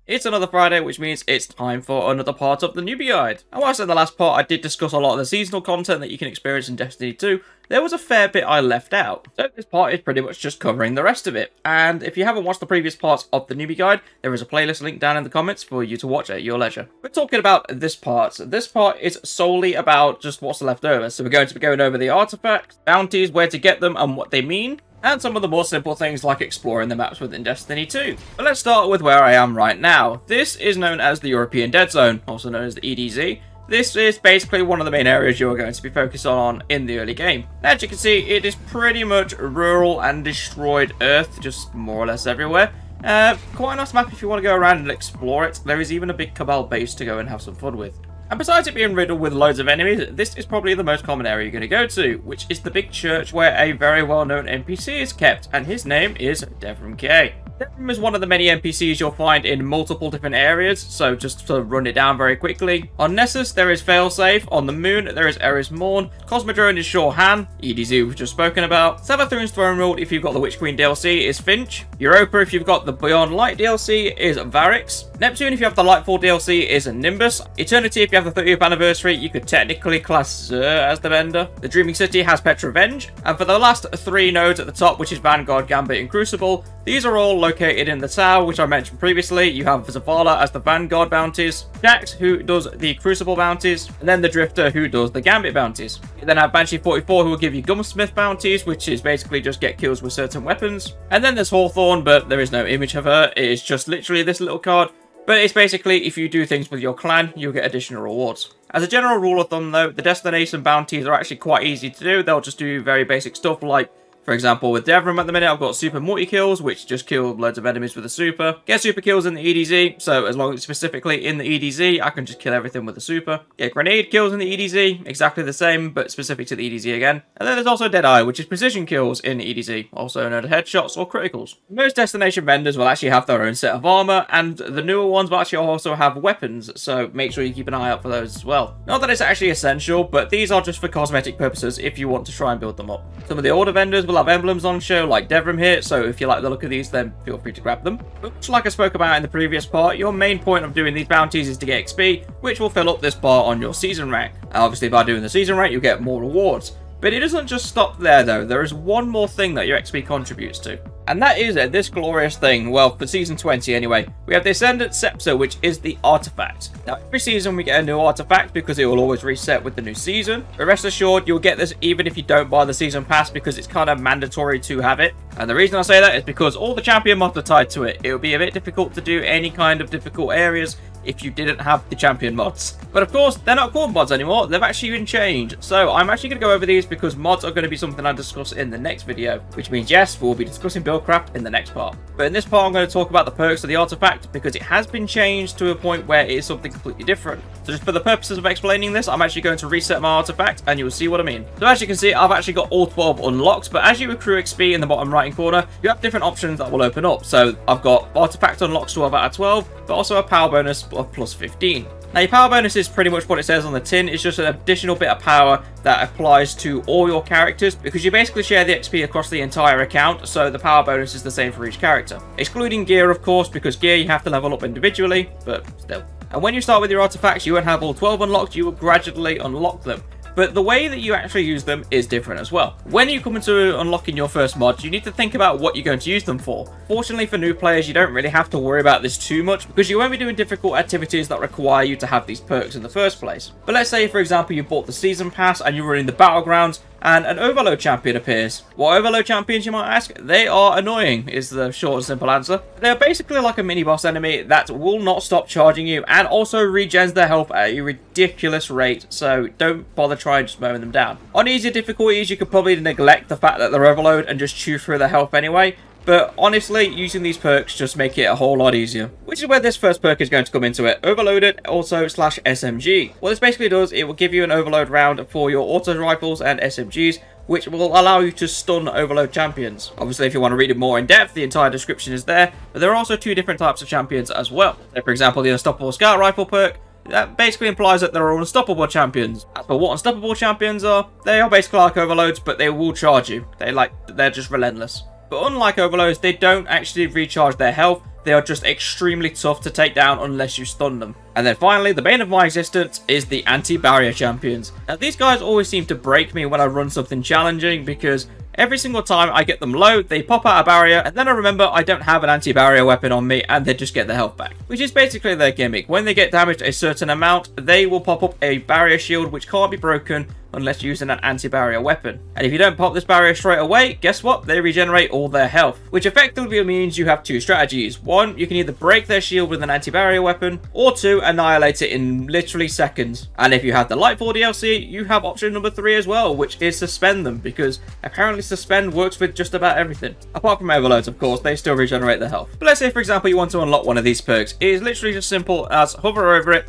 It's another Friday, which means it's time for another part of the newbie guide. And whilst in the last part I did discuss a lot of the seasonal content that you can experience in Destiny 2, there was a fair bit I left out. So this part is pretty much just covering the rest of it. And if you haven't watched the previous parts of the newbie guide, there is a playlist link down in the comments for you to watch at your leisure. We're talking about this part. This part is solely about just what's left over. So we're going to be going over the artifacts, bounties, where to get them and what they mean, and some of the more simple things like exploring the maps within Destiny 2. But let's start with where I am right now. This is known as the European Dead Zone, also known as the EDZ. This is basically one of the main areas you're going to be focused on in the early game. As you can see, it is pretty much rural and destroyed Earth, just more or less everywhere. Quite a nice map if you want to go around and explore it. There is even a big Cabal base to go and have some fun with. And besides it being riddled with loads of enemies, this is probably the most common area you're going to go to, which is the big church where a very well-known NPC is kept, and his name is Devrim K. Devrim is one of the many NPCs you'll find in multiple different areas, so just to run it down very quickly. On Nessus, there is Failsafe. On the Moon, there is Eris Morn. Cosmodrome is Shorhan, EDZ we've just spoken about. Savathun's Throne World, if you've got the Witch Queen DLC, is Finch. Europa, if you've got the Beyond Light DLC, is Varix. Neptune, if you have the Lightfall DLC, is Nimbus. Eternity, if you have the 30th anniversary, you could technically class Xur as the vendor. The Dreaming City has Petrovenge. And for the last three nodes at the top, which is Vanguard, Gambit, and Crucible, these are all located in the tower, which I mentioned previously. You have Zavala as the Vanguard bounties, Jax, who does the Crucible bounties, and then the Drifter, who does the Gambit bounties. You then have Banshee 44, who will give you Gunsmith bounties, which is basically just get kills with certain weapons. And then there's Hawthorne, but there is no image of her. It is just literally this little card. But it's basically, if you do things with your clan, you'll get additional rewards. As a general rule of thumb, though, the destination bounties are actually quite easy to do. They'll just do very basic stuff like, for example, with Devrim at the minute, I've got super multi-kills, which just kill loads of enemies with a super. Get super kills in the EDZ, so as long as it's specifically in the EDZ, I can just kill everything with a super. Get grenade kills in the EDZ, exactly the same, but specific to the EDZ again. And then there's also Deadeye, which is precision kills in the EDZ, also known as headshots or criticals. Most destination vendors will actually have their own set of armor, and the newer ones will actually also have weapons, so make sure you keep an eye out for those as well. Not that it's actually essential, but these are just for cosmetic purposes if you want to try and build them up. Some of the older vendors will have emblems on show like Devrim here, so if you like the look of these, then feel free to grab them. But much like I spoke about in the previous part, your main point of doing these bounties is to get XP, which will fill up this bar on your season rank. And obviously by doing the season rank, you'll get more rewards. But it doesn't just stop there though, there is one more thing that your XP contributes to. And that is this glorious thing, well, for Season 20 anyway. We have the Ascendant Scepter, which is the artifact. Now, every season we get a new artifact because it will always reset with the new season. But rest assured, you'll get this even if you don't buy the Season Pass because it's kind of mandatory to have it. And the reason I say that is because all the champion mods are tied to it. It would be a bit difficult to do any kind of difficult areas if you didn't have the champion mods. But of course, they're not called mods anymore. They've actually been changed. So I'm actually going to go over these because mods are going to be something I discuss in the next video, which means yes, we'll be discussing buildcraft in the next part. But in this part, I'm going to talk about the perks of the artifact because it has been changed to a point where it is something completely different. So just for the purposes of explaining this, I'm actually going to reset my artifact and you'll see what I mean. So as you can see, I've actually got all 12 unlocked, but as you accrue XP in the bottom right hand corner, you have different options that will open up. So I've got artifact unlocks 12 out of 12, but also a power bonus of plus 15. Now your power bonus is pretty much what it says on the tin. It's just an additional bit of power that applies to all your characters because you basically share the XP across the entire account, so the power bonus is the same for each character. Excluding gear, of course, because gear you have to level up individually, but still. And when you start with your artifacts, you won't have all 12 unlocked, you will gradually unlock them. But the way that you actually use them is different as well. When you come into unlocking your first mod, you need to think about what you're going to use them for. Fortunately for new players, you don't really have to worry about this too much because you won't be doing difficult activities that require you to have these perks in the first place. But let's say, for example, you bought the Season Pass and you're running the Battlegrounds and an Overload Champion appears. What Overload Champions, you might ask? They are annoying, is the short and simple answer. They're basically like a mini-boss enemy that will not stop charging you and also regens their health at a ridiculous rate, so don't bother trying just mowing them down. On easier difficulties, you could probably neglect the fact that they're overload and just chew through their health anyway. But honestly, using these perks just make it a whole lot easier. Which is where this first perk is going to come into it. Overloaded, also slash SMG. What this basically does, it will give you an overload round for your auto rifles and SMGs, which will allow you to stun overload champions. Obviously, if you want to read it more in depth, the entire description is there. But there are also two different types of champions as well. So for example, the Unstoppable Scout Rifle perk. That basically implies that there are unstoppable champions. As for what unstoppable champions are, they are basically like overloads, but they will charge you. They're just relentless. But unlike overloads, they don't actually recharge their health. they are just extremely tough to take down unless you stun them. And then finally, the bane of my existence is the anti-barrier champions. Now these guys always seem to break me when I run something challenging, because every single time I get them low, they pop out a barrier, and then I remember I don't have an anti-barrier weapon on me, and they just get their health back. Which is basically their gimmick. When they get damaged a certain amount, they will pop up a barrier shield which can't be broken unless using an anti-barrier weapon. And if you don't pop this barrier straight away, guess what? They regenerate all their health. Which effectively means you have two strategies. One, you can either break their shield with an anti-barrier weapon, or two, annihilate it in literally seconds. And if you have the Lightfall DLC, you have option number 3 as well, which is suspend them, because apparently suspend works with just about everything. Apart from overloads, of course, they still regenerate their health. But let's say, for example, you want to unlock one of these perks. It is literally just simple as hover over it,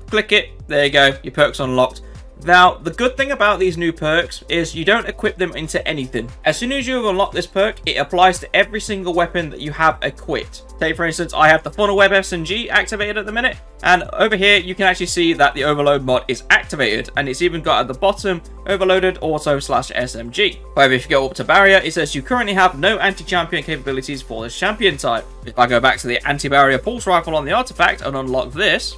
click it, there you go, your perk's unlocked. Now, the good thing about these new perks is you don't equip them into anything. As soon as you have unlocked this perk, it applies to every single weapon that you have equipped. Take, for instance, I have the Funnel Web SMG activated at the minute, and over here you can actually see that the Overload mod is activated, and it's even got at the bottom, Overloaded Auto/SMG. However, if you go up to Barrier, it says you currently have no anti-champion capabilities for this champion type. If I go back to the anti-barrier pulse rifle on the artifact and unlock this,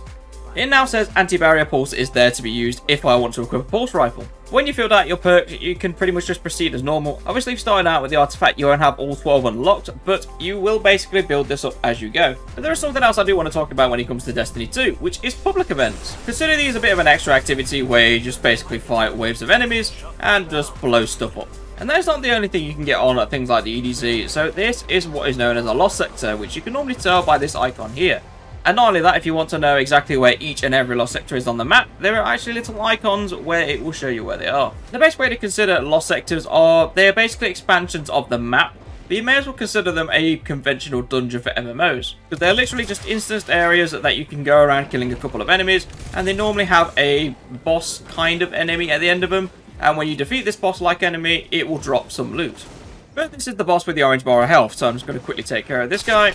it now says anti-barrier pulse is there to be used if I want to equip a pulse rifle. When you filled out your perks, you can pretty much just proceed as normal. Obviously, if starting out with the artifact, you won't have all 12 unlocked, but you will basically build this up as you go. But there is something else I do want to talk about when it comes to Destiny 2, which is public events. Consider these a bit of an extra activity where you just basically fight waves of enemies and just blow stuff up. And that's not the only thing you can get on at things like the EDZ, so this is what is known as a lost sector, which you can normally tell by this icon here. And not only that, if you want to know exactly where each and every lost sector is on the map, there are actually little icons where it will show you where they are. The best way to consider lost sectors are, they are basically expansions of the map, but you may as well consider them a conventional dungeon for MMOs, because they're literally just instanced areas that you can go around killing a couple of enemies, and they normally have a boss kind of enemy at the end of them, and when you defeat this boss-like enemy, it will drop some loot. But this is the boss with the orange bar of health, so I'm just going to quickly take care of this guy.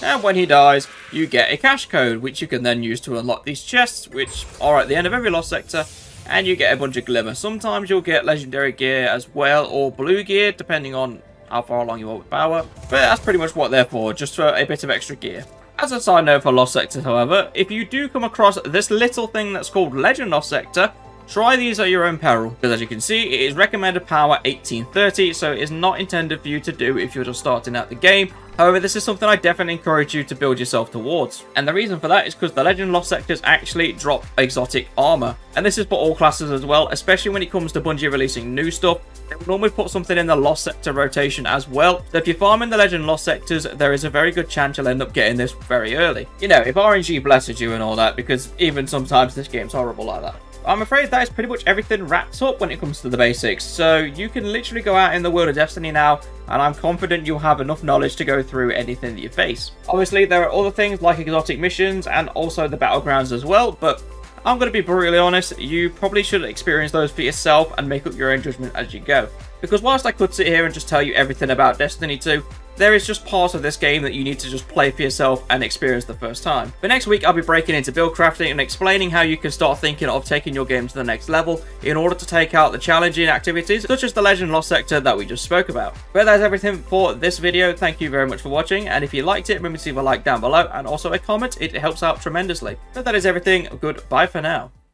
And when he dies, you get a cash code, which you can then use to unlock these chests, which are at the end of every lost sector, and you get a bunch of glimmer. Sometimes you'll get legendary gear as well, or blue gear, depending on how far along you are with power. But that's pretty much what they're for, just for a bit of extra gear. As a side note for lost sectors, however, if you do come across this little thing that's called Legend Lost Sector, try these at your own peril, because as you can see, it is recommended power 1830, so it is not intended for you to do if you're just starting out the game. However, this is something I definitely encourage you to build yourself towards. And the reason for that is because the Legend Lost Sectors actually drop exotic armor. And this is for all classes as well, especially when it comes to Bungie releasing new stuff. They will normally put something in the Lost Sector rotation as well. So if you're farming the Legend Lost Sectors, there is a very good chance you'll end up getting this very early. You know, if RNG blesses you and all that, because even sometimes this game's horrible like that. I'm afraid that is pretty much everything wrapped up when it comes to the basics, so you can literally go out in the world of Destiny now, and I'm confident you'll have enough knowledge to go through anything that you face. Obviously, there are other things like exotic missions and also the battlegrounds as well, but I'm going to be brutally honest, you probably should experience those for yourself and make up your own judgment as you go. Because whilst I could sit here and just tell you everything about Destiny 2, there is just parts of this game that you need to just play for yourself and experience the first time. But next week, I'll be breaking into build crafting and explaining how you can start thinking of taking your game to the next level in order to take out the challenging activities, such as the Legend Lost Sector that we just spoke about. But that's everything for this video. Thank you very much for watching, and if you liked it, remember to leave a like down below and also a comment. It helps out tremendously. But that is everything. Goodbye for now.